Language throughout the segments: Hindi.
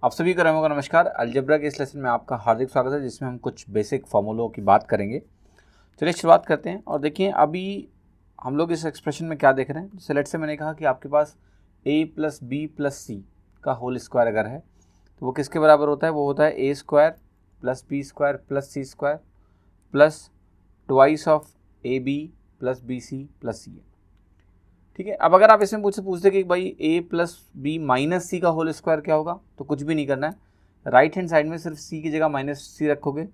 आप सभी को रमों का नमस्कार। अलजेब्रा के इस लेसन में आपका हार्दिक स्वागत है, जिसमें हम कुछ बेसिक फॉर्मूलों की बात करेंगे। चलिए शुरुआत करते हैं। और देखिए अभी हम लोग इस एक्सप्रेशन में क्या देख रहे हैं। जैसे लेट्स से मैंने कहा कि आपके पास a plus B plus C का होल स्क्वायर अगर है तो वो किसके बराबर होता है। वो होता है ए square plus B square plus C square plus twice of A B plus B C plus C. ठीक है। अब अगर आप इसमें मुझसे पूछते कि भाई a plus B minus C का होल स्क्वायर क्या होगा, तो कुछ भी नहीं करना है। राइट हैंड साइड में सिर्फ c की जगह माइनस सी रखोगे,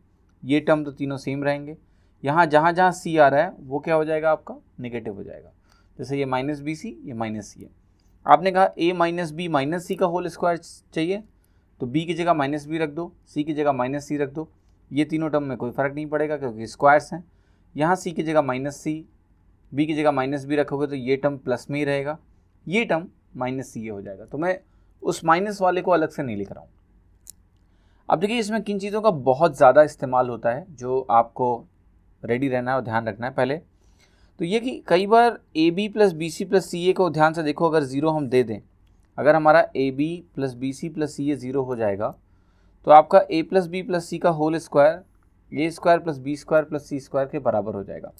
ये टर्म तो तीनों सेम रहेंगे। यहाँ जहाँ जहाँ c आ रहा है वो क्या हो जाएगा, आपका नेगेटिव हो जाएगा। जैसे ये माइनस बी सी, ये माइनस सी है। आपने कहा a minus B minus C का होल स्क्वायर चाहिए, तो b की जगह माइनस बी रख दो, c की जगह माइनस सी रख दो। ये तीनों टर्म में कोई फ़र्क नहीं पड़ेगा क्योंकि स्क्वायर्स हैं। यहाँ c की जगह माइनस सी, बी की जगह माइनस बी रखोगे तो ये टर्म प्लस में ही रहेगा, ये टर्म माइनस सी हो जाएगा। तो मैं उस माइनस वाले को अलग से नहीं लिख रहा हूँ। अब देखिए इसमें किन चीज़ों का बहुत ज़्यादा इस्तेमाल होता है जो आपको रेडी रहना है और ध्यान रखना है। पहले तो ये कि कई बार A B plus B C plus C A को ध्यान से देखो, अगर ज़ीरो हम दे दें, अगर हमारा A B plus B C plus C A zero हो जाएगा तो आपका A plus B plus C का whole square A square plus B square plus C square के बराबर हो जाएगा।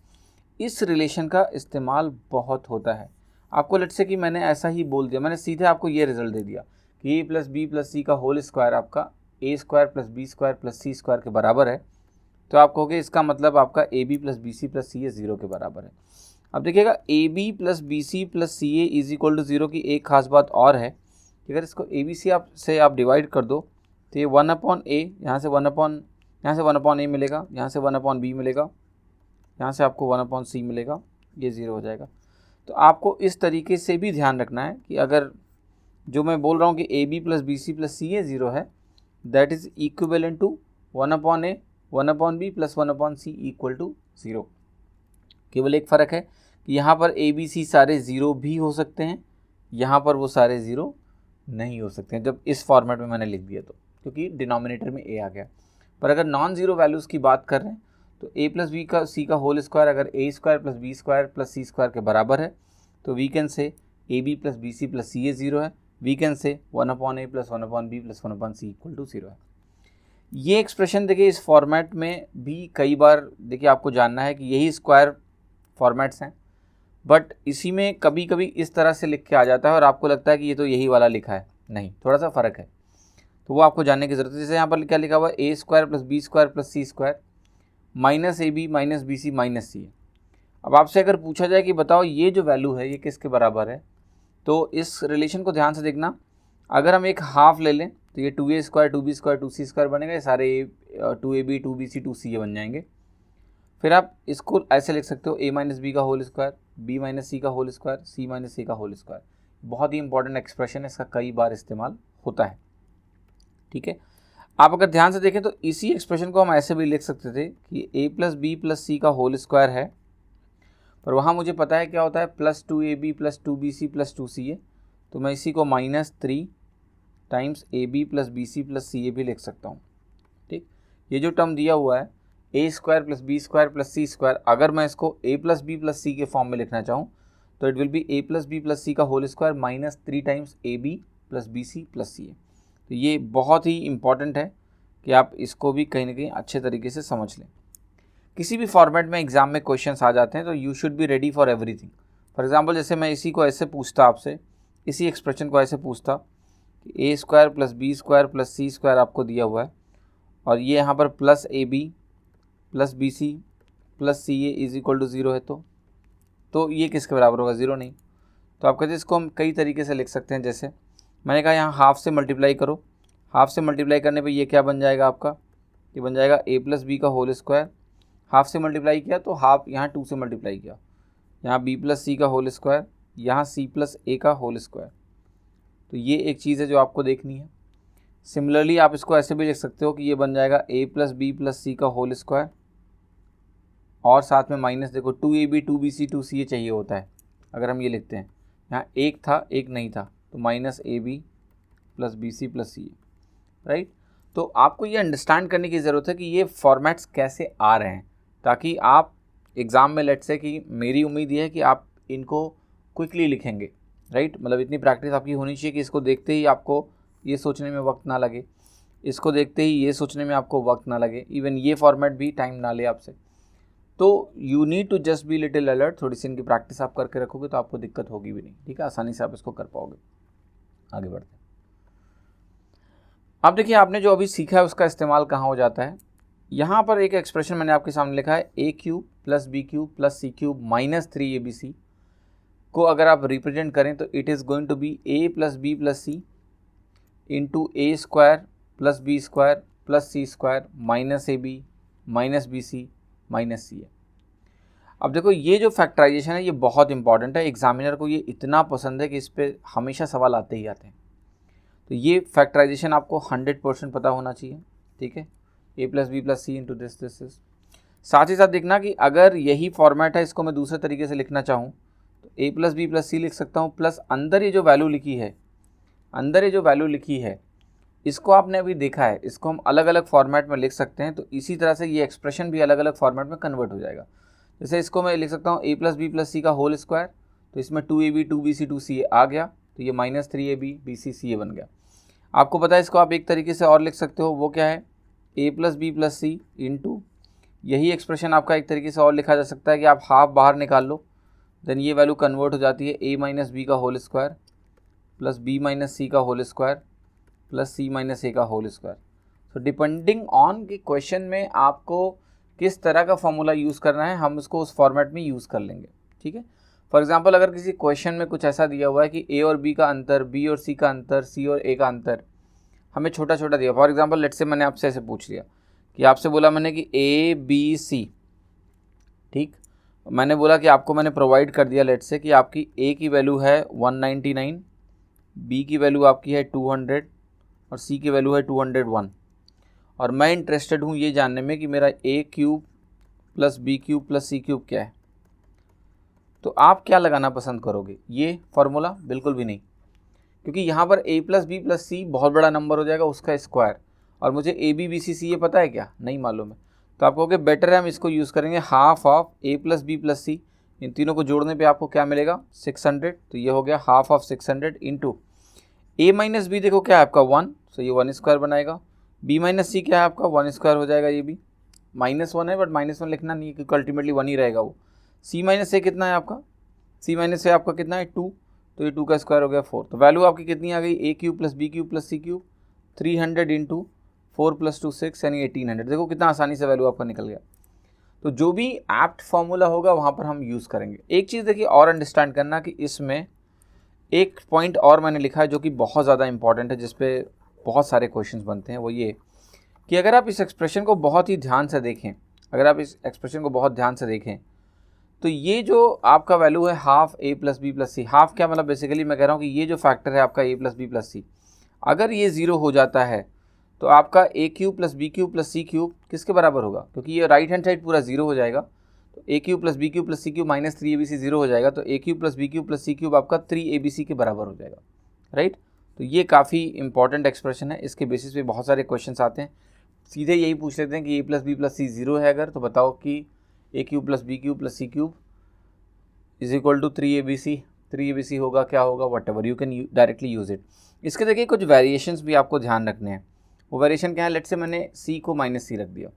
इस रिलेशन का इस्तेमाल बहुत होता है। आपको लेट्स से कि मैंने ऐसा ही बोल दिया, मैंने सीधे आपको ये रिजल्ट दे दिया कि ए प्लस बी प्लस सी का होल स्क्वायर आपका ए square plus B square plus C square के बराबर है, तो आप कहोगे इसका मतलब आपका A B plus B C plus C A zero के बराबर है। अब देखिएगा A B plus B C plus C A is equal to zero की एक खास बात और है कि अगर इसको ए बी सी आप डिवाइड कर दो तो ये वन अपॉन ए, यहाँ से वन अपॉन ए मिलेगा, यहाँ से वन अपॉन बी मिलेगा, यहाँ से आपको वन अपॉन सी मिलेगा, ये ज़ीरो हो जाएगा। तो आपको इस तरीके से भी ध्यान रखना है कि अगर जो मैं बोल रहा हूँ कि A B plus B C plus C A zero है, that is equivalent to one upon A one upon B plus one upon C equal to zero. केवल एक फ़र्क है कि यहाँ पर ए बी सी सारे ज़ीरो भी हो सकते हैं, यहाँ पर वो सारे ज़ीरो नहीं हो सकते हैं जब इस फॉर्मेट में मैंने लिख दिया तो, क्योंकि डिनोमिनेटर में ए आ गया। पर अगर नॉन ज़ीरो वैल्यूज़ की बात कर रहे हैं तो ए प्लस बी का सी का होल स्क्वायर अगर A square plus B square plus C square के बराबर है तो we can say A B plus B C plus C A zero है। We can say one upon A plus one upon B plus one upon C equal to zero है। ये एक्सप्रेशन देखिए इस फॉर्मेट में भी कई बार देखिए आपको जानना है कि यही स्क्वायर फॉर्मेट्स हैं, बट इसी में कभी कभी इस तरह से लिख के आ जाता है और आपको लगता है कि ये तो यही वाला लिखा है। नहीं, थोड़ा सा फ़र्क है, तो वो आपको जानने की ज़रूरत है। जैसे यहाँ पर क्या लिखा हुआ है, ए square plus B square plus C square minus A B minus B C minus C है। अब आपसे अगर पूछा जाए कि बताओ ये जो वैल्यू है ये किसके बराबर है, तो इस रिलेशन को ध्यान से देखना। अगर हम एक हाफ ले लें तो ये two A square two B square two C square बनेगा, ये सारे two A B two B C two C A बन जाएंगे। फिर आप इसको ऐसे लिख सकते हो, ए माइनस बी का whole square B minus C का whole square C minus C का होल स्क्वायर। बहुत ही इंपॉर्टेंट एक्सप्रेशन है, इसका कई बार इस्तेमाल होता है। ठीक है। आप अगर ध्यान से देखें तो इसी एक्सप्रेशन को हम ऐसे भी लिख सकते थे कि ए प्लस बी प्लस सी का होल स्क्वायर है, पर वहाँ मुझे पता है क्या होता है, plus two A B plus two B C plus two C A, तो मैं इसी को minus three times A B plus B C plus C A भी लिख सकता हूँ। ठीक, ये जो टर्म दिया हुआ है ए square plus B square plus C square, अगर मैं इसको A plus B plus C के फॉर्म में लिखना चाहूँ तो it will be A plus B plus C का whole square minus three times A B plus B C plus C A. तो ये बहुत ही इम्पॉर्टेंट है कि आप इसको भी कहीं ना कहीं अच्छे तरीके से समझ लें। किसी भी फॉर्मेट में एग्ज़ाम में क्वेश्चंस आ जाते हैं तो you should be ready for everything. For example जैसे मैं इसी को ऐसे पूछता आपसे, इसी एक्सप्रेशन को ऐसे पूछता कि A square plus B square plus C square आपको दिया हुआ है और ये यहाँ पर plus A B plus B C plus C A is equal to zero है, तो ये किसके बराबर होगा, ज़ीरो नहीं। तो आप कहते हैं इसको हम कई तरीके से लिख सकते हैं। जैसे मैंने कहा यहाँ हाफ से मल्टीप्लाई करो, हाफ से मल्टीप्लाई करने पे ये क्या बन जाएगा आपका, ये बन जाएगा ए प्लस बी का होल स्क्वायर। हाफ से मल्टीप्लाई किया तो हाफ यहाँ टू से मल्टीप्लाई किया, यहाँ बी प्लस सी का होल स्क्वायर, यहाँ सी प्लस ए का होल स्क्वायर। तो ये एक चीज़ है जो आपको देखनी है। सिमिलरली आप इसको ऐसे भी लिख सकते हो कि ये बन जाएगा A plus B plus C का होल स्क्वायर और साथ में माइनस, देखो two A B two B C two C A चाहिए होता है। अगर हम ये लिखते हैं, यहाँ एक था एक नहीं था, तो minus A B plus B C plus C A, right. तो आपको ये अंडरस्टैंड करने की ज़रूरत है कि ये फॉर्मेट्स कैसे आ रहे हैं, ताकि आप एग्ज़ाम में लेट्स से कि मेरी उम्मीद ये है कि आप इनको क्विकली लिखेंगे, राइट। मतलब इतनी प्रैक्टिस आपकी होनी चाहिए कि इसको देखते ही आपको ये सोचने में वक्त ना लगे, इसको देखते ही ये सोचने में आपको वक्त ना लगे, इवन ये फॉर्मेट भी टाइम ना ले आपसे। तो you need to just be little alert. थोड़ी सी इनकी प्रैक्टिस आप करके रखोगे तो आपको दिक्कत होगी भी नहीं, ठीक है, आसानी से आप इसको कर पाओगे। आगे बढ़ते हैं। अब देखिए आपने जो अभी सीखा है उसका इस्तेमाल कहाँ हो जाता है। यहाँ पर एक एक्सप्रेशन मैंने आपके सामने लिखा है, A cube plus B cube plus C cube minus 3abc को अगर आप रिप्रेजेंट करें तो it is going to be A plus B plus C into A square plus B square plus C square minus A B minus B C minus C है। अब देखो ये जो फैक्टराइजेशन है ये बहुत इंपॉर्टेंट है, एग्जामिनर को ये इतना पसंद है कि इस पर हमेशा सवाल आते ही आते हैं। तो ये फैक्टराइजेशन आपको 100% पता होना चाहिए, ठीक है, ए plus B plus C into this this this. साथ ही साथ देखना कि अगर यही फॉर्मेट है, इसको मैं दूसरे तरीके से लिखना चाहूँ तो ए प्लस बी प्लस सी लिख सकता हूँ, प्लस अंदर ये जो वैल्यू लिखी है, अंदर ये जो वैल्यू लिखी है इसको आपने अभी देखा है, इसको हम अलग अलग फॉर्मेट में लिख सकते हैं। तो इसी तरह से ये एक्सप्रेशन भी अलग अलग फॉर्मेट में कन्वर्ट हो जाएगा। जैसे इसको मैं लिख सकता हूँ ए प्लस बी प्लस सी का होल स्क्वायर, तो इसमें 2ab 2bc 2ca आ गया, तो ये माइनस 3ab bc ca बन गया। आपको पता है इसको आप एक तरीके से और लिख सकते हो, वो क्या है, ए plus B plus C into, यही एक्सप्रेशन आपका एक तरीके से और लिखा जा सकता है कि आप हाफ बाहर निकाल लो, देन ये वैल्यू कन्वर्ट हो जाती है ए माइनस बी का whole square plus B minus C का whole square plus C minus A का होल स्क्वायर। तो डिपेंडिंग ऑन कि क्वेश्चन में आपको किस तरह का फॉर्मूला यूज़ करना है, हम उसको उस फॉर्मेट में यूज़ कर लेंगे, ठीक है। फॉर एग्जांपल अगर किसी क्वेश्चन में कुछ ऐसा दिया हुआ है कि ए और बी का अंतर, बी और सी का अंतर, सी और ए का अंतर हमें छोटा छोटा दिया, फॉर एग्जांपल लेट्स से मैंने आपसे ऐसे पूछ लिया कि आपसे बोला मैंने कि ए बी सी, ठीक, मैंने बोला कि आपको मैंने प्रोवाइड कर दिया लेट्स से कि आपकी ए की वैल्यू है 199, बी की वैल्यू आपकी है 200 और सी की वैल्यू है 201, और मैं इंटरेस्टेड हूँ ये जानने में कि मेरा A cube plus B cube plus C cube क्या है। तो आप क्या लगाना पसंद करोगे, ये फॉर्मूला? बिल्कुल भी नहीं, क्योंकि यहाँ पर a प्लस बी प्लस सी बहुत बड़ा नंबर हो जाएगा, उसका स्क्वायर, और मुझे ए बी बी सी सी ये पता है क्या, नहीं मालूम है। तो आप कहोगे बेटर है हम इसको यूज़ करेंगे half of A plus B plus C, इन तीनों को जोड़ने पे आपको क्या मिलेगा 600, तो ये हो गया half of 600 into A minus B, देखो क्या है आपका 1, तो ये 1 स्क्वायर बनाएगा, बी माइनस सी क्या है आपका 1 स्क्वायर हो जाएगा, ये भी -1 है बट -1 लिखना नहीं है क्योंकि अल्टीमेटली 1 ही रहेगा वो। सी माइनस ए कितना है आपका, सी माइनस ए आपका कितना है 2, तो ये 2 का स्क्वायर हो गया 4, तो वैल्यू आपकी कितनी आ गई A cube plus B cube plus C cube 300 into 4 + 2 6 यानी 1800। देखो कितना आसानी से वैल्यू आपका निकल गया। तो जो भी एप्ट फॉर्मूला होगा वहाँ पर हम यूज़ करेंगे। एक चीज़ देखिए और अंडरस्टैंड करना कि इसमें एक पॉइंट और मैंने लिखा है जो कि बहुत ज़्यादा इंपॉर्टेंट है, जिस पे बहुत सारे क्वेश्चंस बनते हैं, वो ये कि अगर आप इस एक्सप्रेशन को बहुत ही ध्यान से देखें, अगर आप इस एक्सप्रेशन को बहुत ध्यान से देखें तो ये जो आपका वैल्यू है हाफ ए प्लस बी प्लस सी, हाफ क्या मतलब बेसिकली मैं कह रहा हूँ कि ये जो फैक्टर है आपका A plus B plus C, अगर ये 0 हो जाता है तो आपका A cube plus B cube plus C cube किसके बराबर होगा, क्योंकि ये राइट हैंड साइड पूरा 0 हो जाएगा, तो A cube plus B cube plus C cube minus 3abc 0 हो जाएगा, तो A cube plus B cube plus C cube आपका 3abc के बराबर हो जाएगा, राइट। तो ये काफ़ी इंपॉर्टेंट एक्सप्रेशन है, इसके बेसिस पे बहुत सारे क्वेश्चन आते हैं। सीधे यही पूछ लेते हैं कि ए प्लस बी प्लस सी 0 है अगर, तो बताओ कि A cube plus B cube plus C cube is equal to 3abc होगा, क्या होगा, whatever, you can directly use it. इसके देखिए कुछ वेरिएशंस भी आपको ध्यान रखने हैं। वो वेरिएशन क्या है, लेट से मैंने c को -c रख दिया,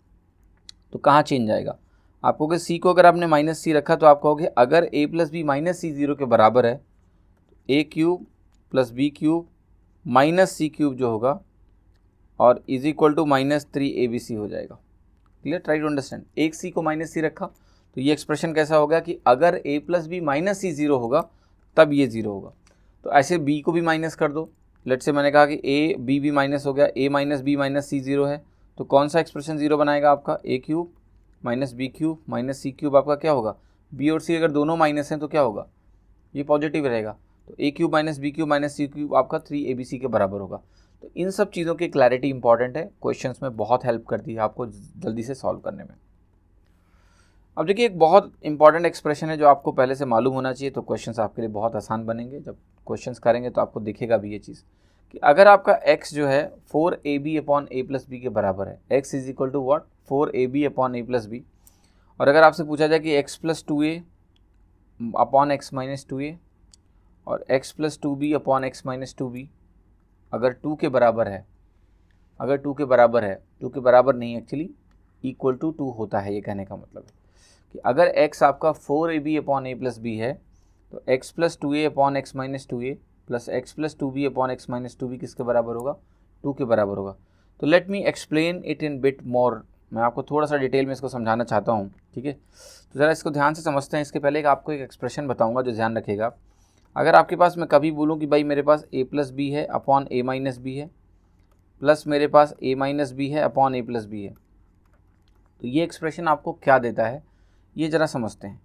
तो कहाँ चेंज आएगा, आप कहोगे c को अगर आपने -c रखा तो आप कहोगे अगर a plus B minus C 0 के बराबर है तो a cube plus B cube minus C cube जो होगा और इज इक्वल टू -3abc हो जाएगा। Clear, try to understand. एक c को -c रखा तो ये एक्सप्रेशन कैसा होगा कि अगर a plus B minus C 0 होगा तब ये 0 होगा। तो ऐसे b को भी माइनस कर दो, लेट से मैंने कहा कि a b भी माइनस हो गया, a minus B minus C 0 है, तो कौन सा एक्सप्रेशन 0 बनाएगा आपका, a cube minus B cube minus C cube आपका क्या होगा, b और c अगर दोनों माइनस हैं तो क्या होगा, ये पॉजिटिव रहेगा, तो a cube minus B cube minus C cube आपका 3abc के बराबर होगा। तो इन सब चीज़ों की क्लैरिटी इंपॉर्टेंट है, क्वेश्चंस में बहुत हेल्प करती है आपको जल्दी से सॉल्व करने में। अब देखिए एक बहुत इंपॉर्टेंट एक्सप्रेशन है जो आपको पहले से मालूम होना चाहिए, तो क्वेश्चंस आपके लिए बहुत आसान बनेंगे। जब क्वेश्चंस करेंगे तो आपको दिखेगा भी ये चीज़ कि अगर आपका x जो है 4ab upon a plus B के बराबर है, x is equal to what 4ab upon a plus B, और अगर आपसे पूछा जाए कि x plus 2a upon x minus 2a और x plus 2b upon x minus 2b, अगर 2 के बराबर है, अगर 2 के बराबर है, 2 के बराबर नहीं एक्चुअली इक्वल टू 2 होता है, ये कहने का मतलब है कि अगर x आपका 4ab upon a plus B है तो x plus 2a upon X minus 2a plus x plus 2b upon X minus 2b किसके बराबर होगा? 2 के बराबर होगा। तो let me explain it in bit more, मैं आपको थोड़ा सा डिटेल में इसको समझाना चाहता हूँ, ठीक है। तो ज़रा इसको ध्यान से समझते हैं। इसके पहले आपको एक एक्सप्रेशन बताऊँगा जो ध्यान रखिएगा। अगर आपके पास मैं कभी बोलूँ कि भाई मेरे पास a प्लस बी है अपॉन a माइनस बी है प्लस मेरे पास a माइनस बी है अपॉन a प्लस बी है, तो ये एक्सप्रेशन आपको क्या देता है ये ज़रा समझते हैं।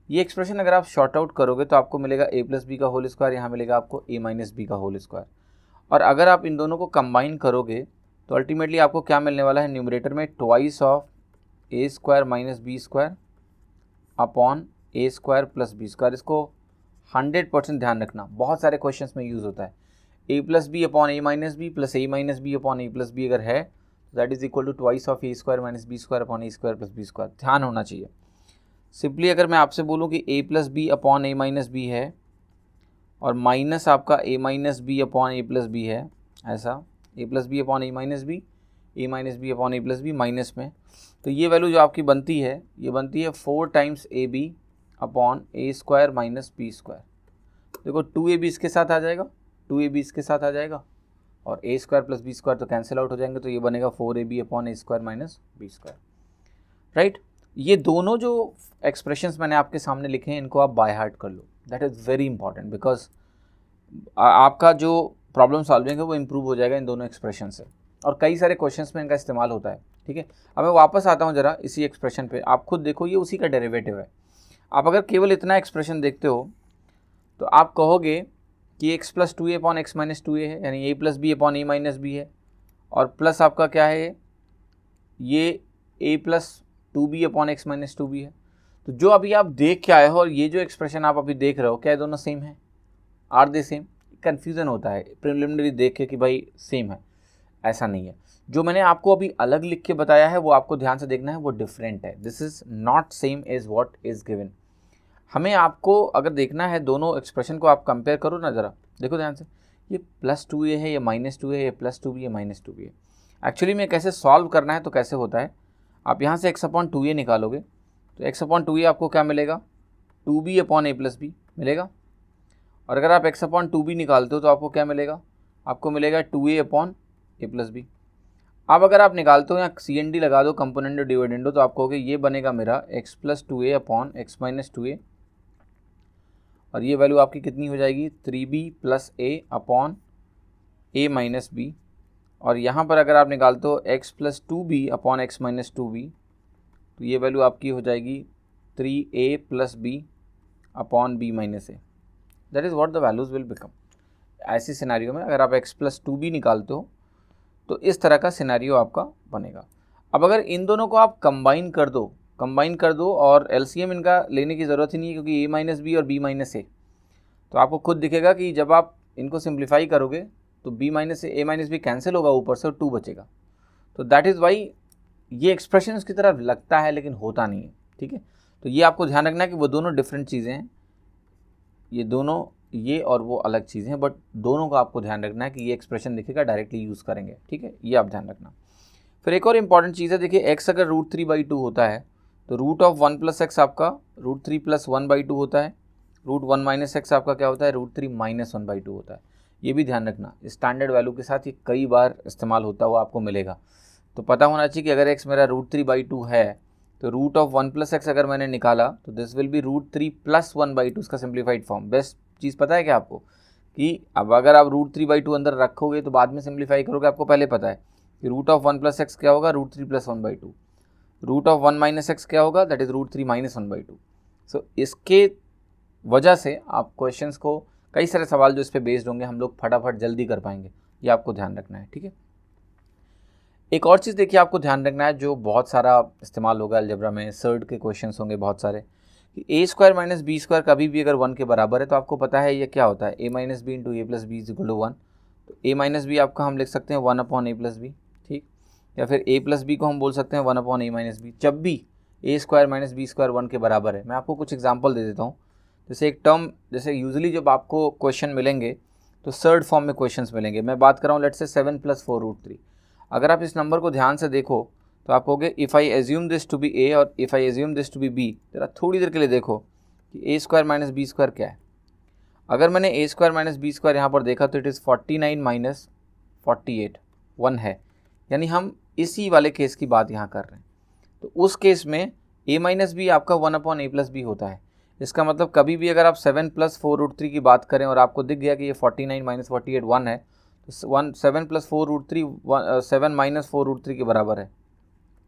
ये एक्सप्रेशन अगर आप शॉर्ट आउट करोगे तो आपको मिलेगा a प्लस बी का होल स्क्वायर, यहाँ मिलेगा आपको a माइनस बी का होल स्क्वायर। और अगर आप इन दोनों को कंबाइन करोगे तो अल्टीमेटली आपको क्या मिलने वाला है? न्यूमरेटर में twice of a square minus B square upon a square plus B square. इसको 100% ध्यान रखना, बहुत सारे क्वेश्चंस में यूज़ होता है। a plus B upon a minus B plus a minus B upon a plus B अगर है तो that is equal to twice of a square minus B square upon a square plus B square. ध्यान होना चाहिए। सिंपली अगर मैं आपसे बोलूँ कि a plus B upon a minus B है और माइनस आपका a minus B upon a plus B है, ऐसा a plus B upon a minus B, a minus B upon a plus B minus में, तो ये वैल्यू जो आपकी बनती है ये बनती है 4 times A B upon A square minus B square. देखो 2ab इसके साथ आ जाएगा, 2ab इसके साथ आ जाएगा और a square plus B square तो कैंसिल आउट हो जाएंगे, तो ये बनेगा 4ab upon A square minus B square, right. ये दोनों जो एक्सप्रेशंस मैंने आपके सामने लिखे हैं इनको आप बाय हार्ट कर लो, that is very important because आपका जो प्रॉब्लम सॉल्विंग है वो इम्प्रूव हो जाएगा इन दोनों एक्सप्रेशन से, और कई सारे क्वेश्चंस में इनका इस्तेमाल होता है, ठीक है। अब मैं वापस आता हूँ ज़रा इसी एक्सप्रेशन पे, आप खुद देखो ये उसी का डेरिवेटिव है। आप अगर केवल इतना एक्सप्रेशन देखते हो तो आप कहोगे कि X plus 2a upon X minus 2a है, यानी a plus B upon A minus B है, और प्लस आपका क्या है ये a plus 2b upon X minus 2b है। तो जो अभी आप देख के आए हो और ये जो एक्सप्रेशन आप अभी देख रहे हो, क्या ये दोनों सेम है? Are they same? कन्फ्यूज़न होता है प्रिलिमिनरी देख के कि भाई सेम है, ऐसा नहीं है। जो मैंने आपको अभी अलग लिख के बताया है वो आपको ध्यान से देखना है, वो डिफरेंट है। This is not same as what is given. हमें आपको अगर देखना है दोनों एक्सप्रेशन को आप कंपेयर करो ना, ज़रा देखो ध्यान से, ये प्लस 2a है, ये माइनस 2a है, ये प्लस 2b है, माइनस 2b है। एक्चुअली में कैसे सॉल्व करना है तो कैसे होता है, आप यहाँ से x अपॉन 2a निकालोगे तो x अपॉन 2a आपको क्या मिलेगा? 2b upon a plus B मिलेगा। और अगर आप x अपॉन 2b निकालते हो तो आपको क्या मिलेगा? आपको मिलेगा 2a upon a plus B. अब अगर आप निकालते हो या CND लगा दो, कंपोनेंडो डिविडेंडो, तो आपको ये बनेगा मेरा x plus 2a upon X minus 2a, और ये वैल्यू आपकी कितनी हो जाएगी? 3b plus a upon a minus B. और यहाँ पर अगर आप निकालते हो x plus 2b upon X minus 2b, तो ये वैल्यू आपकी हो जाएगी 3a plus b upon b minus a। That is what the values will become. ऐसी सिनेरियो में अगर आप x प्लस 2b निकालते हो तो इस तरह का सिनेरियो आपका बनेगा। अब अगर इन दोनों को आप कंबाइन कर दो और LCM इनका लेने की ज़रूरत ही नहीं है क्योंकि a माइनस बी और b माइनस a, तो आपको खुद दिखेगा कि जब आप इनको सिंप्लीफाई करोगे तो b minus a minus B cancel होगा, ऊपर से 2 बचेगा। तो दैट इज़ वाई ये एक्सप्रेशन उसकी तरफ लगता है लेकिन होता नहीं है, ठीक है। तो ये आपको ध्यान रखना है कि वो दोनों डिफरेंट चीज़ें हैं, ये दोनों, ये और वो अलग चीज़ें हैं, बट दोनों का आपको ध्यान रखना है कि ये एक्सप्रेशन दिखेगा डायरेक्टली यूज़ करेंगे, ठीक है, ये आप ध्यान रखना। फिर एक और इंपॉर्टेंट चीज़ है, देखिए x अगर √3/2 होता है तो रूट ऑफ 1 प्लस एक्स आपका √3 प्लस 1/2 होता है, √1 माइनस एक्स आपका क्या होता है? √3 माइनस 1/2 होता है। ये भी ध्यान रखना, स्टैंडर्ड वैल्यू के साथ ये कई बार इस्तेमाल होता हुआ आपको मिलेगा, तो पता होना चाहिए कि अगर x मेरा √3/2 है तो रूट ऑफ 1 प्लस एक्स अगर मैंने निकाला तो दिस विल बी √3 प्लस 1/2, इसका सिंप्लीफाइड फॉर्म। बेस्ट चीज़ पता है क्या आपको कि अब अगर आप √3/2 अंदर रखोगे तो बाद में सिंप्लीफाई करोगे, आपको पहले पता है कि रूट ऑफ 1 प्लस एक्स क्या होगा? √3 plus 1/2। Root of 1 minus X क्या होगा? That is √3 minus 1/2। सो इसके वजह से आप क्वेश्चंस को, कई सारे सवाल जो इस पर बेस्ड होंगे हम लोग फटाफट जल्दी कर पाएंगे, ये आपको ध्यान रखना है, ठीक है। एक और चीज़ देखिए आपको ध्यान रखना है जो बहुत सारा इस्तेमाल होगा अलजेब्रा में, सर्ड के क्वेश्चंस होंगे बहुत सारे, कि A square minus B square कभी भी अगर 1 के बराबर है तो आपको पता है ये क्या होता है? a minus B into A plus B is equal to 1। तो a माइनस बी आपका हम लिख सकते हैं 1 अपॉन ए प्लस बी, ठीक, या फिर a प्लस बी को हम बोल सकते हैं 1 अपॉन ए माइनस बी, जब भी ए स्क्वायर माइनस बी स्क्वायर 1 के बराबर है। मैं आपको कुछ एग्जाम्पल दे देता हूँ। जैसे एक टर्म, जैसे यूजुअली जब आपको क्वेश्चन मिलेंगे तो सर्ड फॉर्म में क्वेश्चंस मिलेंगे। मैं बात कर रहा हूँ लेट्स से 7 + 4√3। अगर आप इस नंबर को ध्यान से देखो तो आप कहोगे if I assume this to be A और if I assume this to be B, जरा थोड़ी देर के लिए देखो कि a² - b² क्या है। अगर मैंने a² - b² यहाँ पर देखा तो इट इज़ 49 - 48 1 है, यानी हम इसी वाले केस की बात यहाँ कर रहे हैं। तो उस केस में a - b आपका 1/a + b होता है। इसका मतलब कभी भी अगर आप 7 + 4√3 की बात करें और आपको दिख गया कि ये 49 - 48 1 है, तो 7 + 4√3 7 - 4√3 के बराबर है।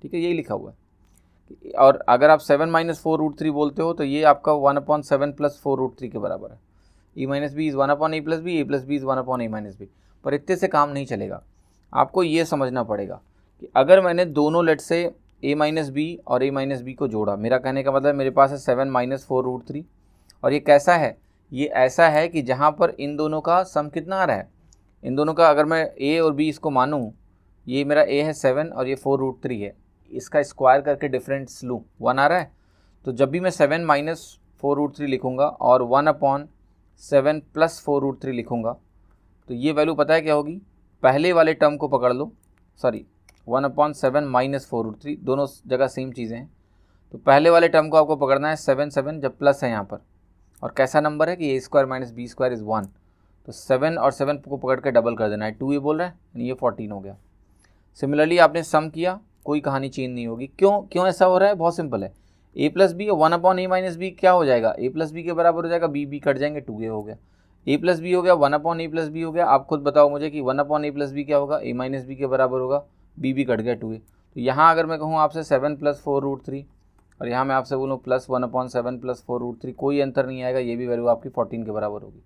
ठीक है, यही लिखा हुआ है। और अगर आप 7 - 4√3 बोलते हो तो ये आपका 1/7 + 4√3 के बराबर है। a - b is 1/a + b, a + b is 1/a - b। पर इतने से काम नहीं चलेगा, आपको ये समझना पड़ेगा कि अगर मैंने दोनों लेट से a - b और a - b को जोड़ा, मेरा कहने का मतलब मेरे पास है 7 - 4√3। और ये कैसा है, ये ऐसा है कि जहाँ पर इन दोनों का सम कितना आ रहा है, इन दोनों का अगर मैं a और b इसको मानूँ, ये मेरा a है 7 और ये 4√3 है, इसका स्क्वायर करके डिफरेंस लूँ 1 आ रहा है। तो जब भी मैं 7 - 4√3 लिखूँगा और 1/7 + 4√3 लिखूँगा तो ये वैल्यू पता है क्या होगी, पहले वाले टर्म को पकड़ लो, सॉरी 1/7 - 4√3, दोनों जगह सेम चीज़ें हैं। तो पहले वाले टर्म को आपको पकड़ना है 7 जब प्लस है यहाँ पर, और कैसा नंबर है कि a² - b² इज़ 1, तो 7 और 7 को पकड़ के डबल कर देना है, 2 ये बोल रहा है यानी ये 14 हो गया। सिमिलरली आपने सम किया, कोई कहानी चेंज नहीं होगी। क्यों ऐसा हो रहा है, बहुत सिंपल है। a + b 1/a - b क्या हो जाएगा, a + b के बराबर हो जाएगा, b कट जाएंगे, 2a हो गया, a + b हो गया, 1/a + b हो गया। आप खुद बताओ मुझे कि 1/a + b क्या होगा, a - b के बराबर होगा, b कट गया, 2a। तो यहाँ अगर मैं कहूँ आपसे 7 + 4√3 और यहाँ मैं आपसे बोलूँ +1/7 + 4√3, कोई अंतर नहीं आएगा, ये भी वैल्यू आपकी 14 के बराबर होगी।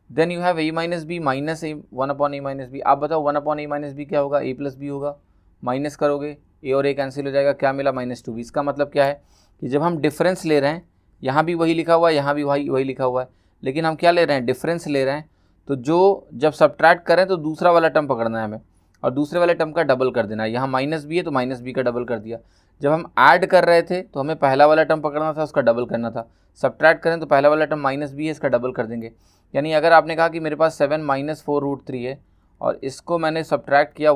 Then you have a - b minus 1/a - b। आप बताओ 1/a - b क्या होगा, a + b होगा, माइनस करोगे a और a कैंसिल हो जाएगा, क्या मिला -2b। इसका मतलब क्या है कि जब हम डिफरेंस ले रहे हैं, यहाँ भी वही लिखा हुआ है, यहाँ भी वही लिखा हुआ है, लेकिन हम क्या ले रहे हैं, डिफरेंस ले रहे हैं। तो जब सब्ट्रैक्ट करें तो दूसरा वाला टर्म पकड़ना है हमें और दूसरे वाले टर्म का डबल कर देना है। यहाँ -b है तो -b का डबल कर दिया। जब हम ऐड कर रहे थे तो हमें पहला वाला टर्म पकड़ना था, उसका डबल करना था। सब्ट्रैक्ट करें तो पहला वाला टर्म -b है, इसका डबल कर देंगे। यानी अगर आपने कहा कि मेरे पास 7 - 4√3 है और इसको मैंने सब्ट्रैक्ट किया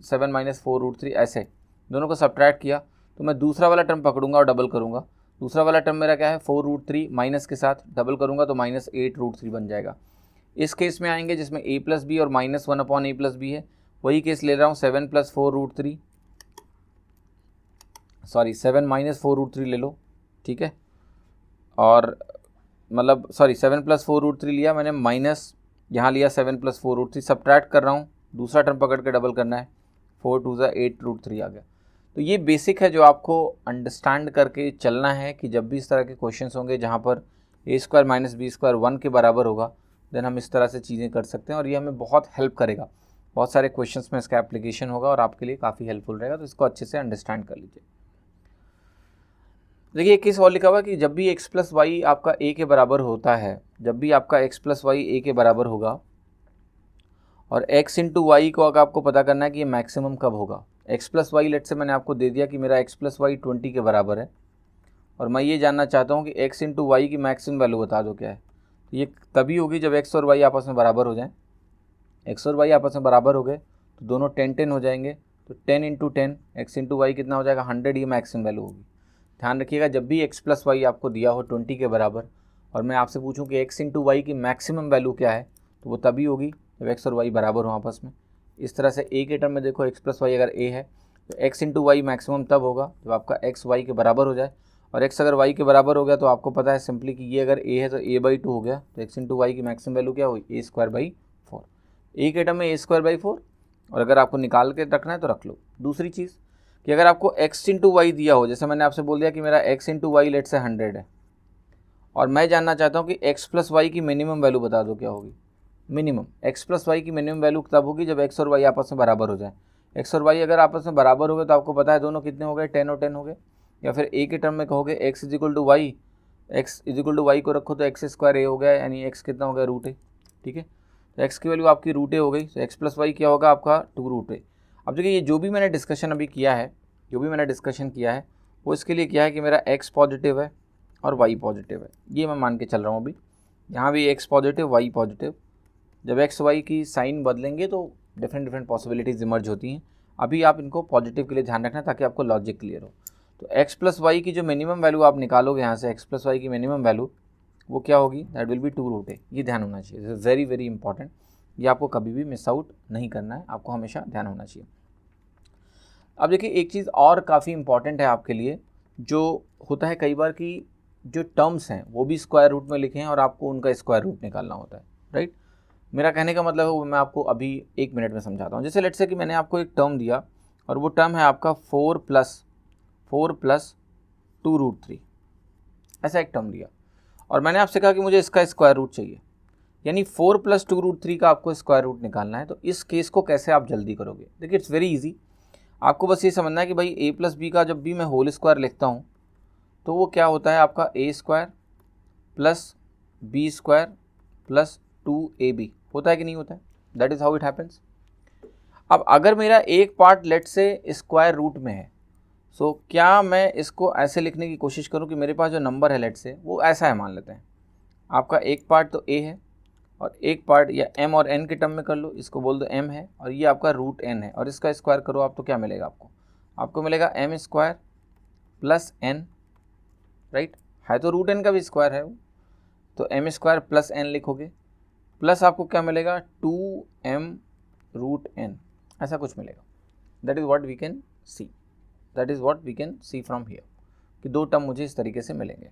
7 - 4√3, ऐसे दोनों को सब्ट्रैक्ट किया, तो मैं दूसरा वाला टर्म पकड़ूंगा और डबल करूंगा। दूसरा वाला टर्म मेरा क्या है, 4√3 माइनस के साथ डबल करूंगा तो -8√3 बन जाएगा। इस केस में आएंगे जिसमें a + b और -1/a + b है, वही केस ले रहा हूँ 7 + 4√3, सॉरी 7 - 4√3 ले लो, ठीक है। और मतलब सॉरी 7 + 4√3 लिया मैंने, माइनस यहाँ लिया 7 + 4√3, सब्ट्रैक्ट कर रहा हूँ, दूसरा टर्म पकड़ के डबल करना है, 4 2 8√3 आ गया। तो ये बेसिक है जो आपको अंडरस्टैंड करके चलना है कि जब भी इस तरह के क्वेश्चंस होंगे जहाँ पर a² - b² 1 के बराबर होगा, देन हम इस तरह से चीज़ें कर सकते हैं और ये हमें बहुत हेल्प करेगा। बहुत सारे क्वेश्चंस में इसका एप्लीकेशन होगा और आपके लिए काफ़ी हेल्पफुल रहेगा, तो इसको अच्छे से अंडरस्टैंड कर लीजिए। देखिए एक केस और लिखा हुआ है कि जब भी x + y आपका a के बराबर होता है, जब भी आपका x + y a के बराबर होगा और x × y को अगर आपको पता करना है कि ये मैक्सिमम कब होगा। x + y लेट से मैंने आपको दे दिया कि मेरा x + y 20 के बराबर है और मैं ये जानना चाहता हूँ कि x × y की मैक्सिमम वैल्यू बता दो क्या है। तो ये तभी होगी जब x और y आपस में बराबर हो जाएं। x और y आपस में बराबर हो गए तो दोनों 10 हो जाएंगे, तो 10 × 10 x × y कितना हो जाएगा, 100, ये मैक्सिमम वैल्यू होगी। ध्यान रखिएगा जब भी x + y आपको दिया हो 20 के बराबर और मैं आपसे पूछूं कि x × y की मैक्सिमम वैल्यू क्या है, तो वो तभी होगी जब x और y बराबर हो आपस में। इस तरह से a के टर्म में देखो x + y अगर a है तो x × y मैक्सिमम तब होगा जब आपका x y के बराबर हो जाए, और x अगर y के बराबर हो गया तो आपको पता है सिंपली कि ये अगर a है तो a/2 हो गया, तो x × y की मैक्सिमम वैल्यू क्या हुई, a²/4। a के टर्म में a²/4, और अगर आपको निकाल के रखना है तो रख लो। दूसरी चीज़ कि अगर आपको x × y दिया हो, जैसे मैंने आपसे बोल दिया कि मेरा x × y लेट से 100 है और मैं जानना चाहता हूँ कि x + y की मिनिमम वैल्यू बता दो क्या होगी। मिनिमम x + y की मिनिमम वैल्यू तब होगी जब x और y आपस में बराबर हो जाए। x और y अगर आपस में बराबर हो गए तो आपको पता है दोनों कितने हो गए, 10 और 10 हो गए। या फिर a के टर्म में कहोगे x = y, x = y को रखो तो x² a हो गया, यानी x कितना हो गया, √a, ठीक है। तो x की वैल्यू आपकी √a हो गई, तो x + y क्या होगा आपका 2√a। अब देखिए ये जो भी मैंने डिस्कशन अभी किया है, वो इसके लिए क्या है कि मेरा x पॉजिटिव है और y पॉजिटिव है, ये मैं मान के चल रहा हूँ अभी। यहाँ भी x पॉजिटिव y पॉजिटिव, जब एक्स वाई की साइन बदलेंगे तो डिफरेंट पॉसिबिलिटीज़ इमर्ज होती हैं। अभी आप इनको पॉजिटिव के लिए ध्यान रखना ताकि आपको लॉजिक क्लियर हो। तो एक्स प्लस वाई की जो मिनिमम वैल्यू आप निकालोगे यहाँ से, एक्स प्लस वाई की मिनिमम वैल्यू वो क्या होगी, दैट विल बी 2√a। ये ध्यान होना चाहिए, this is very very important. ये आपको कभी भी मिस आउट नहीं करना है, आपको हमेशा ध्यान होना चाहिए। अब देखिए एक चीज़ और काफ़ी इंपॉर्टेंट है आपके लिए, जो होता है कई बार कि जो टर्म्स हैं वो भी स्क्वायर रूट में लिखे हैं और आपको उनका स्क्वायर रूट निकालना होता है, राइट। मेरा कहने का मतलब है वो मैं आपको अभी 1 मिनट में समझाता हूँ। जैसे लेट्स से कि मैंने आपको एक टर्म दिया और वो टर्म है आपका 4 प्लस 2√3, ऐसा एक टर्म दिया और मैंने आपसे कहा कि मुझे इसका स्क्वायर रूट चाहिए, यानी 4 प्लस 2√3 का आपको स्क्वायर रूट निकालना है। तो इस केस को कैसे आप जल्दी करोगे, देखिए इट्स वेरी इजी। आपको बस ये समझना है कि भाई a प्लस बी का जब भी मैं होल स्क्वायर लिखता हूँ तो वो क्या होता है आपका a square plus B square plus 2ab होता है कि नहीं होता है, that is how it happens. अब अगर मेरा एक part let's say square root में है, सो क्या मैं इसको ऐसे लिखने की कोशिश करूं कि मेरे पास जो नंबर है लेट से वो ऐसा है, मान लेते हैं आपका एक पार्ट तो a है और एक पार्ट या m और n के टर्म में कर लो, इसको बोल दो m है और ये आपका रूट n है और इसका स्क्वायर करो आप तो क्या मिलेगा आपको मिलेगा m square plus n, right, है तो रूट n का भी स्क्वायर है वो, तो m स्क्वायर प्लस n लिखोगे प्लस आपको क्या मिलेगा 2m रूट n, ऐसा कुछ मिलेगा। That is what we can see from here कि दो टर्म मुझे इस तरीके से मिलेंगे।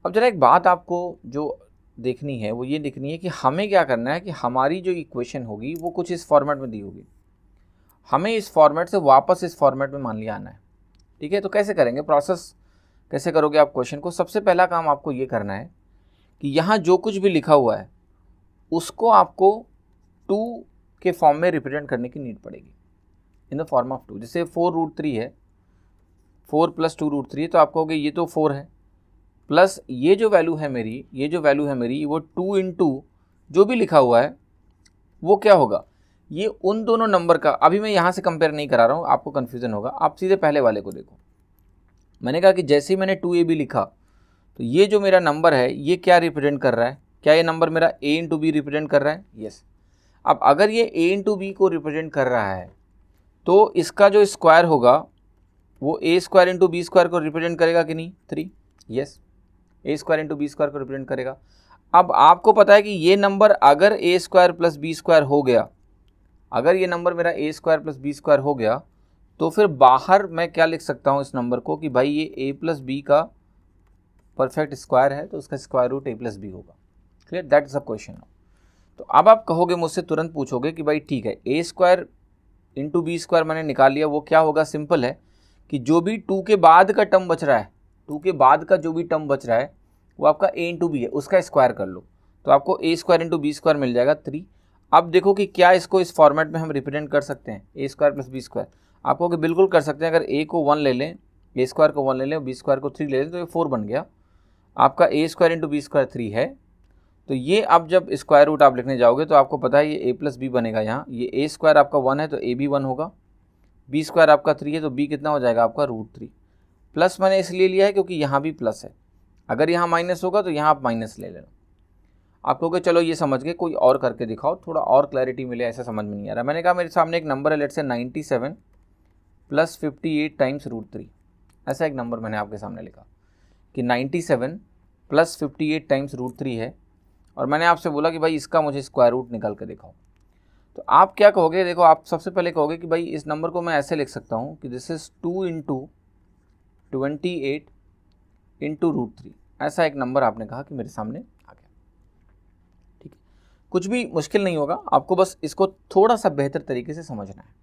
अब जरा एक बात आपको जो देखनी है वो ये देखनी है कि हमें क्या करना है कि हमारी जो इक्वेशन होगी वो कुछ इस फॉर्मेट में दी होगी, हमें इस फॉर्मेट से वापस इस फॉर्मेट में मान लिया आना है, ठीक है। तो कैसे करेंगे, प्रोसेस कैसे करोगे आप क्वेश्चन को, सबसे पहला काम आपको ये करना है कि यहाँ जो कुछ भी लिखा हुआ है उसको आपको 2 के फॉर्म में रिप्रेजेंट करने की नीड पड़ेगी, इन द फॉर्म ऑफ 2। जैसे 4√3 है, 4 प्लस 2√3 है तो आप कहोगे ये तो 4 है प्लस ये जो वैल्यू है मेरी वो 2 इंटू जो भी लिखा हुआ है वो क्या होगा, ये उन दोनों नंबर का, अभी मैं यहाँ से कंपेयर नहीं करा रहा हूँ, आपको कन्फ्यूज़न होगा, आप सीधे पहले वाले को देखो। मैंने कहा कि जैसे ही मैंने 2ab लिखा तो ये जो मेरा नंबर है ये क्या रिप्रेजेंट कर रहा है, क्या ये नंबर मेरा a इंटू बी रिप्रेजेंट कर रहा है, यस। अब अगर ये a इंटू बी को रिप्रेजेंट कर रहा है तो इसका जो स्क्वायर होगा वो a square into B square को रिप्रेजेंट करेगा कि नहीं, 3, yes, a square into B square को रिप्रेजेंट करेगा। अब आपको पता है कि ये नंबर अगर a square plus B square हो गया, अगर ये नंबर मेरा a square plus B square हो गया तो फिर बाहर मैं क्या लिख सकता हूँ इस नंबर को कि भाई ये a प्लस बी का परफेक्ट स्क्वायर है तो उसका square root a plus B होगा। Clear, that is the question. तो अब आप कहोगे मुझसे, तुरंत पूछोगे कि भाई ठीक है a square into B square मैंने निकाल लिया, वो क्या होगा, सिंपल है कि जो भी 2 के बाद का टर्म बच रहा है, 2 के बाद का जो भी टर्म बच रहा है वो आपका a इंटू बी है, उसका स्क्वायर कर लो तो आपको a square into B square मिल जाएगा 3। अब देखो कि क्या इसको इस फॉर्मेट में हम रिप्रेजेंट कर सकते हैं, a square plus B square. आप कहोगे बिल्कुल कर सकते हैं, अगर a को 1 ले लें, a स्क्वायर को 1 ले लें, बी स्क्वायर को 3 ले लें तो ये 4 बन गया। आपका a square into B square 3 है, तो ये अब जब स्क्वायर रूट आप लिखने जाओगे तो आपको पता है ये a प्लस बी बनेगा, यहाँ ये a स्क्वायर आपका 1 है तो a भी 1 होगा, b स्क्वायर आपका 3 है तो b कितना हो जाएगा आपका √3। प्लस मैंने इसलिए लिया है क्योंकि यहाँ भी प्लस है, अगर यहाँ माइनस होगा तो यहाँ आप माइनस ले लेना। आप कहोगे चलो ये समझ गए, कोई और करके दिखाओ थोड़ा और क्लैरिटी मिले, ऐसा समझ में नहीं आ रहा। मैंने कहा मेरे सामने एक नंबर है लेट से 97 प्लस 58 टाइम्स √3, ऐसा एक नंबर मैंने आपके सामने लिखा कि 97 प्लस 58 टाइम्स √3 है और मैंने आपसे बोला कि भाई इसका मुझे स्क्वायर रूट निकाल के दिखाओ। तो आप क्या कहोगे, देखो आप सबसे पहले कहोगे कि भाई इस नंबर को मैं ऐसे लिख सकता हूँ कि दिस इज़ 2 इंटू 28 इंटू √3, ऐसा एक नंबर आपने कहा कि मेरे सामने आ गया, ठीक है। कुछ भी मुश्किल नहीं होगा, आपको बस इसको थोड़ा सा बेहतर तरीके से समझना है।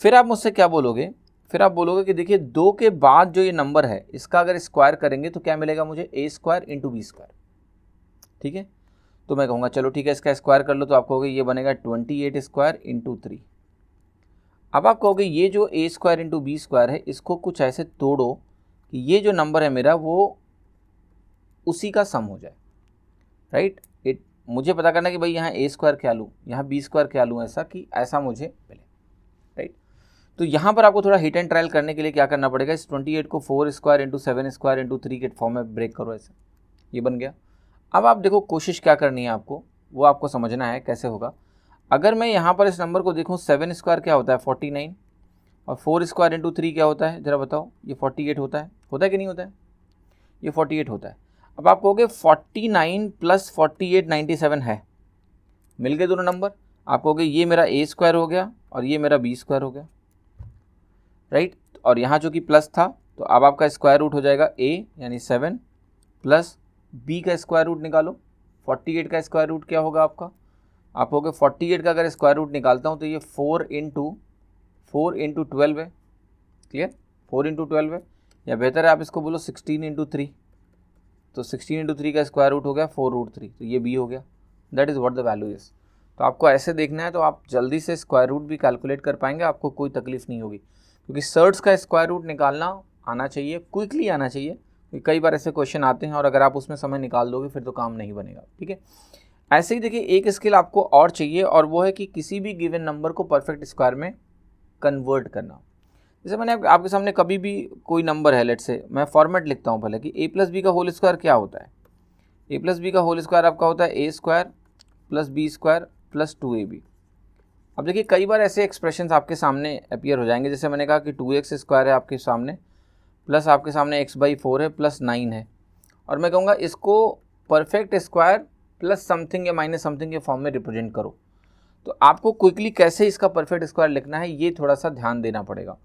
फिर आप मुझसे क्या बोलोगे, फिर आप बोलोगे कि देखिए 2 के बाद जो ये नंबर है इसका अगर स्क्वायर करेंगे तो क्या मिलेगा मुझे, a square into B square, ठीक है। तो मैं कहूँगा चलो ठीक है इसका स्क्वायर कर लो, तो आप कहोगे ये बनेगा 28 स्क्वायर इंटू 3। अब आप कहोगे ये जो a square into B square है इसको कुछ ऐसे तोड़ो कि ये जो नंबर है मेरा वो उसी का सम हो जाए, राइट। मुझे पता करना कि भाई यहाँ a स्क्वायर क्या लूँ, यहाँ b स्क्वायर क्या लूँ, ऐसा कि ऐसा मुझे मिले, राइट। तो यहाँ पर आपको थोड़ा हिट एंड ट्रायल करने के लिए क्या करना पड़ेगा, इस 28 को 4 स्क्वायर इंटू 7 स्क्वायर इंटू 3 के फॉर्म में ब्रेक करो, ऐसे ये बन गया। अब आप देखो कोशिश क्या करनी है आपको, वो आपको समझना है कैसे होगा। अगर मैं यहाँ पर इस नंबर को देखूँ 7 स्क्वायर क्या होता है 49 और 4 स्क्वायर इंटू 3 क्या होता है, ज़रा बताओ। ये 48 होता है कि नहीं होता है? ये 48 होता है। अब आप कहोगे 49 प्लस 48 97 है, मिल गए दोनों नंबर। आप कहोगे ये मेरा ए स्क्वायर हो गया और ये मेरा बी स्क्वायर हो गया, राइट। और यहाँ जो कि प्लस था तो अब आपका स्क्वायर रूट हो जाएगा ए यानी 7 प्लस बी का स्क्वायर रूट निकालो। 48 का स्क्वायर रूट क्या होगा आपका, आप कहोगे 48 का अगर स्क्वायर रूट निकालता हूँ तो ये 4 इंटू 12 है। क्लियर, 4 इंटू 12 है, या बेहतर है आप इसको बोलो 16 इंटू 3। तो 16 इंटू 3 का स्क्वायर रूट हो गया 4√3, तो ये बी हो गया। That is what the value is. तो आपको ऐसे देखना है तो आप जल्दी से स्क्वायर रूट भी कैलकुलेट कर पाएंगे, आपको कोई तकलीफ नहीं होगी, क्योंकि सर्ट्स का स्क्वायर रूट निकालना आना चाहिए, क्विकली आना चाहिए, क्योंकि कई बार ऐसे क्वेश्चन आते हैं और अगर आप उसमें समय निकाल दोगे फिर तो काम नहीं बनेगा, ठीक है। ऐसे ही देखिए एक स्किल आपको और चाहिए और वो है कि किसी भी गिवन नंबर को परफेक्ट स्क्वायर में कन्वर्ट करना। जैसे मैंने आपके सामने कभी भी कोई नंबर है, लेट से मैं फॉर्मेट लिखता हूँ पहले कि ए प्लस बी का होल स्क्वायर क्या होता है। ए प्लस बी का होल स्क्वायर आपका होता है ए square plus B square plus 2ab। अब देखिए कई बार ऐसे एक्सप्रेशंस आपके सामने अपीयर हो जाएंगे, जैसे मैंने कहा कि 2x स्क्वायर है आपके सामने प्लस आपके सामने x/4 है प्लस 9 है, और मैं कहूँगा इसको परफेक्ट स्क्वायर प्लस समथिंग या माइनस समथिंग के फॉर्म में रिप्रेजेंट करो। तो आपको क्विकली कैसे इसका परफेक्ट स्क्वायर लिखना है ये थोड़ा सा ध्यान देना पड़ेगा।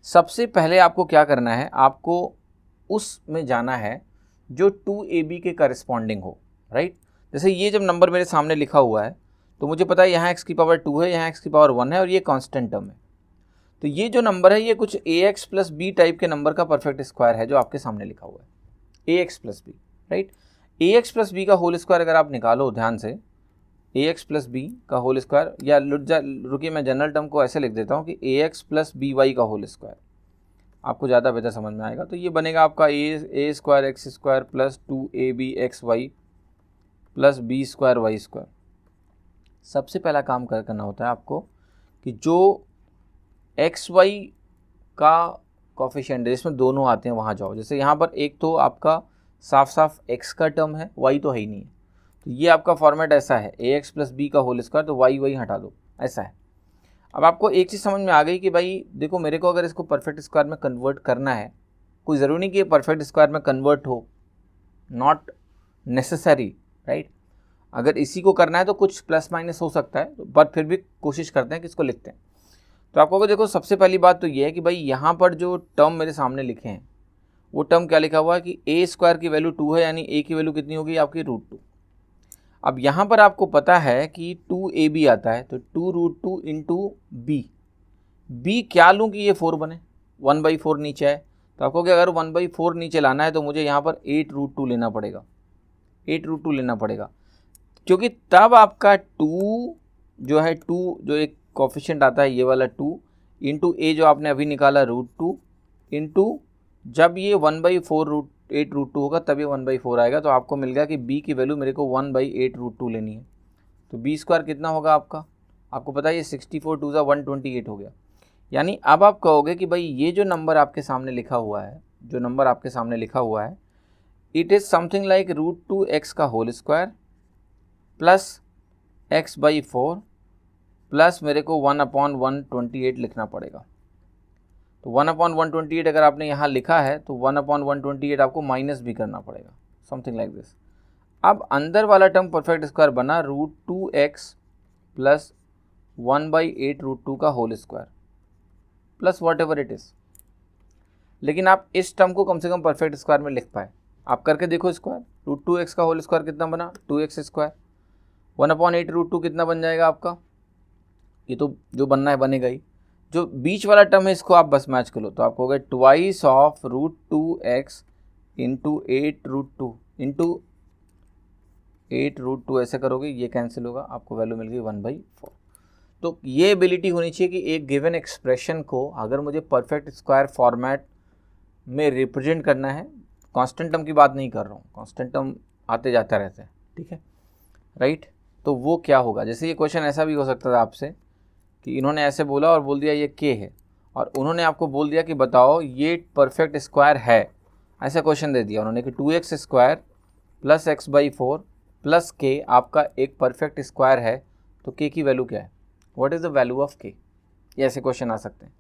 सबसे पहले आपको क्या करना है, आपको उसमें जाना है जो 2ab के करस्पॉन्डिंग हो, राइट। जैसे ये जब नंबर मेरे सामने लिखा हुआ है तो मुझे पता है यहाँ x की पावर 2 है, यहाँ x की पावर 1 है और ये कांस्टेंट टर्म है। तो ये जो नंबर है ये कुछ ax प्लस बी टाइप के नंबर का परफेक्ट स्क्वायर है जो आपके सामने लिखा हुआ है, ax plus B, right. ax plus B का होल स्क्वायर अगर आप निकालो ध्यान से, ax प्लस बी का होल स्क्वायर, या रुकिए मैं जनरल टर्म को ऐसे लिख देता हूँ कि ax प्लस बी वाई का होल स्क्वायर, आपको ज़्यादा बेहतर समझ में आएगा। तो ये बनेगा आपका ए square x square plus 2ab x y plus B square y square. सबसे पहला काम करना होता है आपको कि जो एक्स वाई का कोफिशिएंट है जिसमें दोनों आते हैं वहाँ जाओ। जैसे यहाँ पर एक तो आपका साफ साफ x का टर्म है, y तो है ही नहीं है, तो ये आपका फॉर्मेट ऐसा है ax प्लस बी का होल स्क्वायर, तो y हटा दो, ऐसा है। अब आपको एक चीज़ समझ में आ गई कि भाई देखो मेरे को अगर इसको परफेक्ट स्क्वायर में कन्वर्ट करना है, कोई ज़रूरी नहीं कि ये परफेक्ट स्क्वायर में कन्वर्ट हो, नॉट नेसेसरी, राइट। अगर इसी को करना है तो कुछ प्लस माइनस हो सकता है, बट फिर भी कोशिश करते हैं कि इसको लिखते हैं। तो आपको देखो सबसे पहली बात तो ये है कि भाई यहाँ पर जो टर्म मेरे सामने लिखे हैं वो टर्म क्या लिखा हुआ है कि ए स्क्वायर की वैल्यू 2 है, यानी ए की वैल्यू कितनी होगी आपकी √2। अब यहाँ पर आपको पता है कि 2ab आता है, तो 2√2 इंटू बी क्या लूँ कि ये 4 बने, 1/4 नीचे है, तो आपको क्या अगर 1/4 नीचे लाना है तो मुझे यहाँ पर 8√2 लेना पड़ेगा, 8√2 लेना पड़ेगा, क्योंकि तब आपका 2 जो है 2 जो एक कोफिशिएंट आता है ये वाला 2 इंटू ए जो आपने अभी निकाला √2 इंटू जब ये 1/4 8√2 होगा तब ये 1/4 आएगा, तो आपको मिल गया कि b की वैल्यू मेरे को 1/8√2 लेनी है। तो b स्क्वायर कितना होगा आपका, आपको पता है ये 64 2 128 हो गया। यानी अब आप कहोगे कि भाई ये जो नंबर आपके सामने लिखा हुआ है, जो नंबर आपके सामने लिखा हुआ है, it is something like √2x का whole square plus x/4 plus मेरे को 1/128 लिखना पड़ेगा। तो 1/128 अगर आपने यहाँ लिखा है तो 1/128 आपको माइनस भी करना पड़ेगा, समथिंग लाइक दिस। अब अंदर वाला टर्म परफेक्ट स्क्वायर बना √2x प्लस 1/8√2 का whole square plus whatever it is. लेकिन आप इस टर्म को कम से कम परफेक्ट स्क्वायर में लिख पाए, आप करके देखो स्क्वायर। √2x का होल स्क्वायर कितना बना 2x स्क्वायर, 1/8√2 कितना बन जाएगा आपका, ये तो जो बनना है बनेगा ही। जो बीच वाला टर्म है इसको आप बस मैच कर लो, तो आपको हो गया twice of √2x into 8√2 into 8√2, ऐसे करोगे ये कैंसिल होगा, आपको वैल्यू मिल गई 1/4। तो ये एबिलिटी होनी चाहिए कि एक गिवन एक्सप्रेशन को अगर मुझे परफेक्ट स्क्वायर फॉर्मेट में रिप्रेजेंट करना है, कांस्टेंट टर्म की बात नहीं कर रहा हूँ, कांस्टेंट टर्म आते जाते रहते हैं, ठीक है, राइट। तो वो क्या होगा, जैसे ये क्वेश्चन ऐसा भी हो सकता था आपसे कि इन्होंने ऐसे बोला और बोल दिया ये k है, और उन्होंने आपको बोल दिया कि बताओ ये परफेक्ट स्क्वायर है, ऐसा क्वेश्चन दे दिया उन्होंने कि 2x square plus x/4 plus के आपका एक परफेक्ट स्क्वायर है, तो के की वैल्यू क्या है, what is the value of के, ये ऐसे क्वेश्चन आ सकते हैं।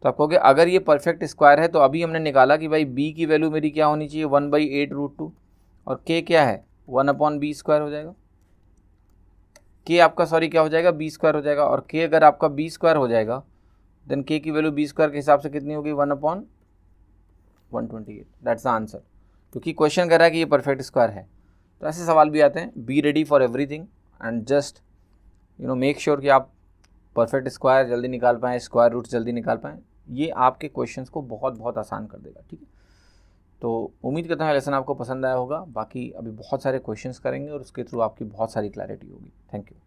तो आप कहोगे अगर ये परफेक्ट स्क्वायर है तो अभी हमने निकाला कि भाई बी की वैल्यू मेरी क्या होनी चाहिए, 1/8√2, और के क्या है 1/b² हो जाएगा, के आपका सॉरी क्या हो जाएगा b² हो जाएगा, और के अगर आपका b² हो जाएगा देन के की वैल्यू b² के हिसाब से कितनी होगी 1/128, दैट्स द आंसर, क्योंकि क्वेश्चन कह रहा है कि ये परफेक्ट स्क्वायर है। तो ऐसे सवाल भी आते हैं, be ready for everything and just make sure कि आप परफेक्ट स्क्वायर जल्दी निकाल पाएँ, स्क्वायर रूट जल्दी निकाल पाएँ, ये आपके क्वेश्चंस को बहुत बहुत आसान कर देगा, ठीक है। तो उम्मीद करता हूँ लेसन आपको पसंद आया होगा, बाकी अभी बहुत सारे क्वेश्चंस करेंगे और उसके थ्रू आपकी बहुत सारी क्लैरिटी होगी। Thank you.